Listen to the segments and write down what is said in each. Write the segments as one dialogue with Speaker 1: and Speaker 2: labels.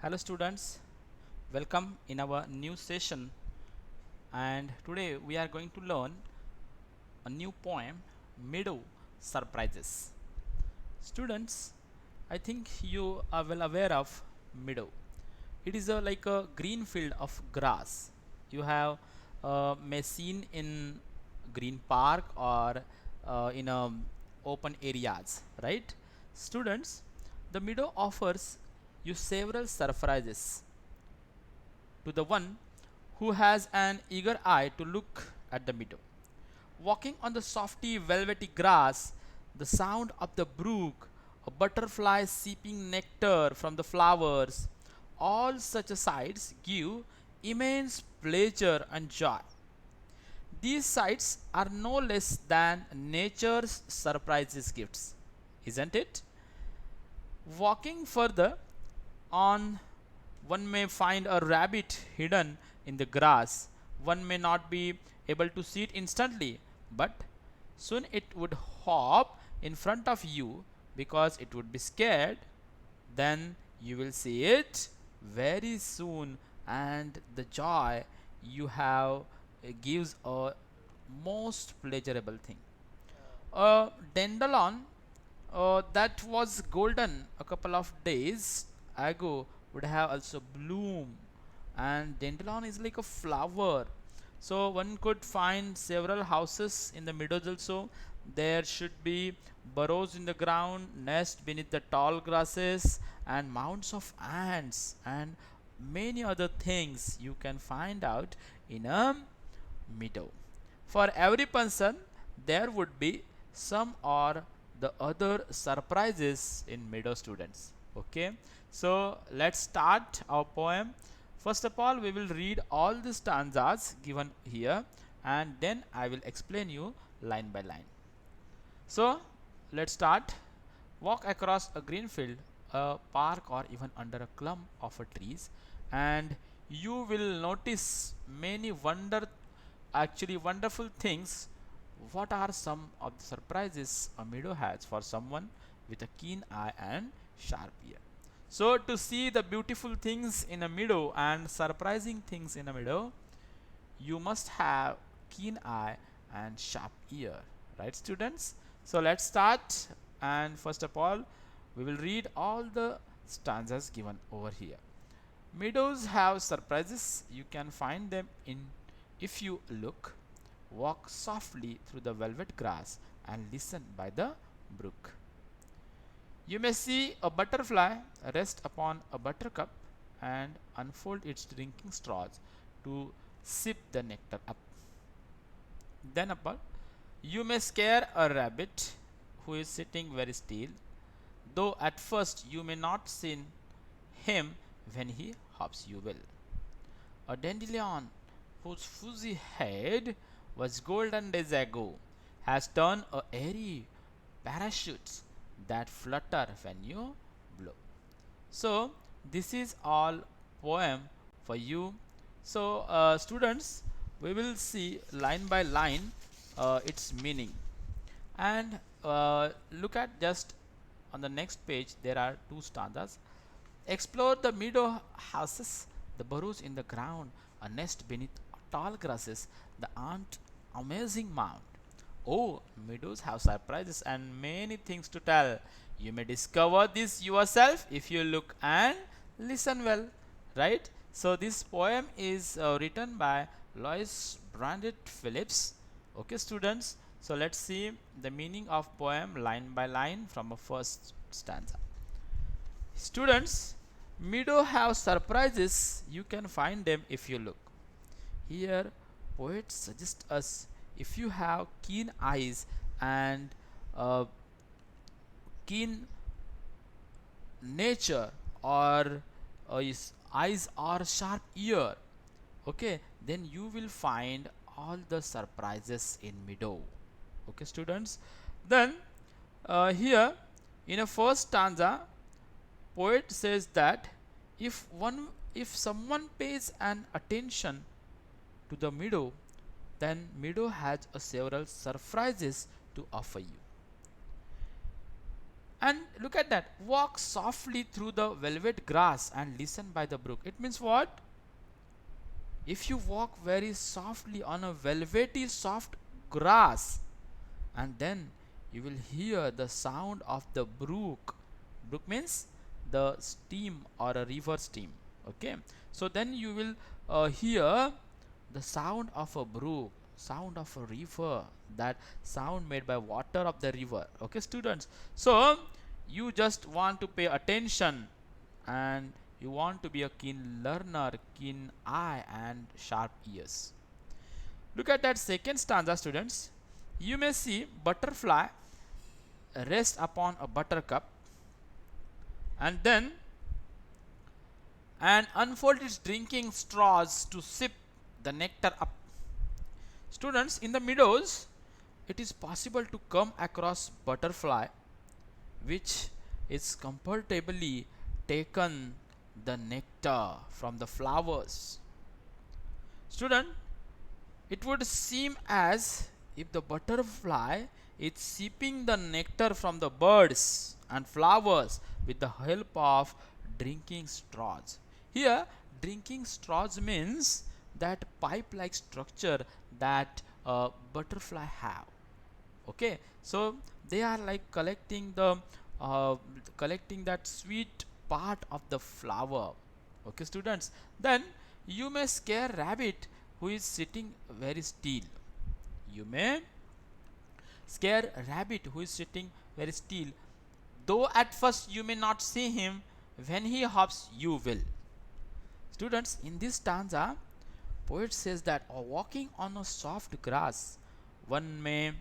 Speaker 1: Hello students, welcome in our new session, and today we are going to learn a new poem, Meadow Surprises. Students, I think you are well aware of meadow. It is like a green field of grass. You have may seen in green park or in open areas, right? Students, the meadow offers you several surprises to the one who has an eager eye to look at the meadow. Walking on the softy, velvety grass, the sound of the brook, a butterfly sipping nectar from the flowers, all such sights give immense pleasure and joy. These sights are no less than nature's surprises gifts, isn't it? Walking further on, one may find a rabbit hidden in the grass. One may not be able to see it instantly, but soon it would hop in front of you because it would be scared. Then you will see it very soon, and the joy you have gives a most pleasurable thing. A dandelion that was golden a couple of days ago would have also bloom, and dandelion is like a flower, so one could find several houses in the meadows also. There should be burrows in the ground, nest beneath the tall grasses, and mounds of ants, and many other things you can find out in a meadow. For every person, there would be some or the other surprises in meadow, students. Okay, so let's start our poem. First of all, we will read all the stanzas given here, and then I will explain you line by line. So let's start. Walk across a green field, a park, or even under a clump of trees, and you will notice many wonderful things. What are some of the surprises a meadow has for someone with a keen eye and sharp ear? So to see the beautiful things in a meadow and surprising things in a meadow, you must have keen eye and sharp ear, right students? So let's start, and first of all we will read all the stanzas given over here. Meadows have surprises, you can find them in if you look. Walk softly through the velvet grass and listen by the brook. You may see a butterfly rest upon a buttercup and unfold its drinking straws to sip the nectar up. Then upon, you may scare a rabbit who is sitting very still, though at first you may not see him when he hops you will. A dandelion whose fuzzy head was golden days ago has turned a airy parachute that flutter when you blow. So this is all poem for you. So students, we will see line by line its meaning, and look at just on the next page there are two stanzas. Explore the meadow houses, the burrows in the ground, a nest beneath tall grasses, the ant amazing mound. Oh, meadows have surprises and many things to tell. You may discover this yourself if you look and listen well, right? So this poem is written by Lois Brandit Phillips. Okay, students. So let's see the meaning of poem line by line from a first stanza. Students, meadow have surprises. You can find them if you look. Here, poets suggest us if you have keen eyes and keen nature, or eyes or sharp ear, okay, then you will find all the surprises in meadow. Okay, students. Then here in a first stanza, poet says that if someone pays an attention to the meadow, then meadow has a several surprises to offer you. And look at that, walk softly through the velvet grass and listen by the brook. It means what? If you walk very softly on a velvety soft grass, and then you will hear the sound of the brook. Brook means the stream or a river stream. Okay, so then you will hear the sound of a brook, sound of a river, that sound made by water of the river. Okay, students, so you just want to pay attention, and you want to be a keen learner, keen eye and sharp ears. Look at that second stanza, students. You may see butterfly rest upon a buttercup, and then and unfold its drinking straws to sip the nectar up. Students, in the meadows, it is possible to come across butterfly which is comfortably taken the nectar from the flowers. Student, it would seem as if the butterfly is sipping the nectar from the birds and flowers with the help of drinking straws. Here, drinking straws means that pipe-like structure that a butterfly have. Okay, so they are like uh, collecting that sweet part of the flower. Okay, students, then you may scare rabbit who is sitting very still. You may scare rabbit who is sitting very still, though at first you may not see him. When he hops, you will. Students, in this stanza, poet says that walking on a soft grass, one may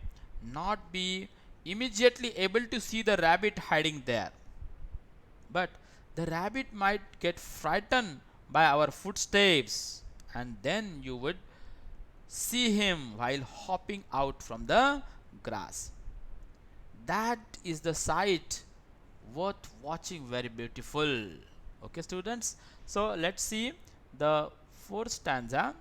Speaker 1: not be immediately able to see the rabbit hiding there, but the rabbit might get frightened by our footsteps, and then you would see him while hopping out from the grass. That is the sight worth watching, very beautiful. Okay, students, so let's see the fourth stanza.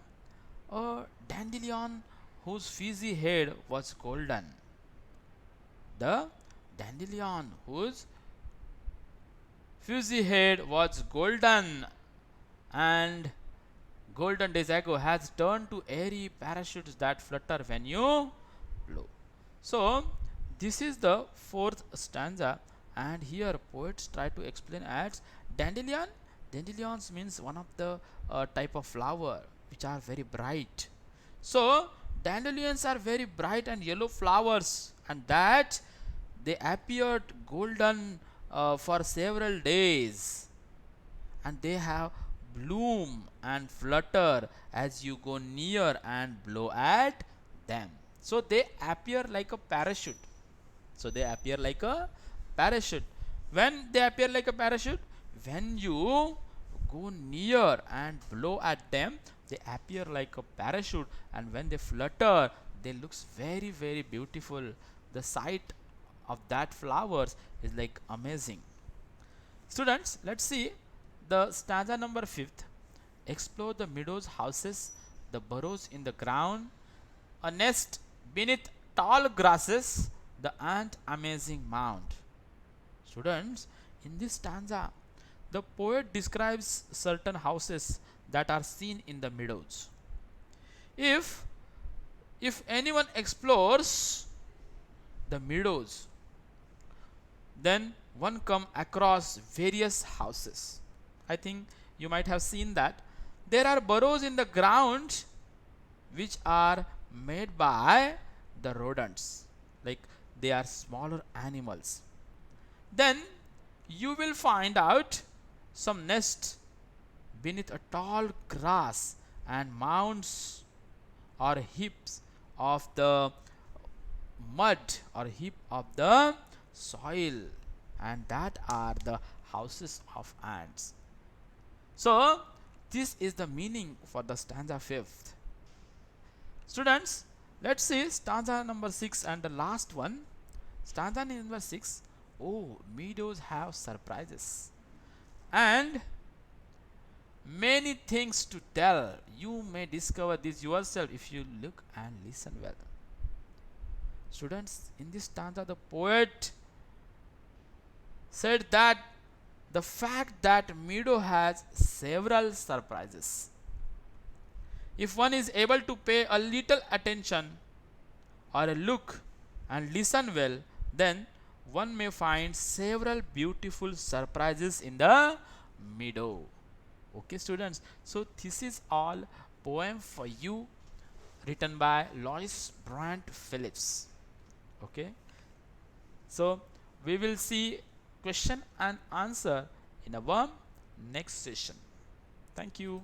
Speaker 1: A dandelion whose fizzy head was golden. The dandelion whose fizzy head was golden and golden days ago has turned to airy parachutes that flutter when you blow. So this is the fourth stanza, and here poets try to explain as dandelion. Dandelions means one of the type of flower which are very bright. So dandelions are very bright and yellow flowers, and that they appeared golden for several days, and they have bloom and flutter as you go near and blow at them. So they appear like a parachute. So they appear like a parachute. When they appear like a parachute, when you go near and blow at them, they appear like a parachute, and when they flutter, they looks very very beautiful. The sight of that flowers is like amazing. Students, let's see the stanza number 5th. Explore the meadows, houses, the burrows in the ground, a nest beneath tall grasses, the ant amazing mound. Students, in this stanza, the poet describes certain houses that are seen in the meadows. If anyone explores the meadows, then one come across various houses. I think you might have seen that there are burrows in the ground which are made by the rodents, like they are smaller animals. Then you will find out some nests beneath a tall grass and mounds or heaps of the mud or heap of the soil, and that are the houses of ants. So this is the meaning for the stanza 5th. Students, let's see stanza number 6 and the last one. Stanza number 6. Oh, meadows have surprises and many things to tell. You may discover this yourself if you look and listen well. Students, in this stanza, the poet said that the fact that meadow has several surprises. If one is able to pay a little attention or a look and listen well, then one may find several beautiful surprises in the meadow. Okay, students. So this is all poem for you written by Lois Brant Phillips. Okay. So we will see question and answer in our next session. Thank you.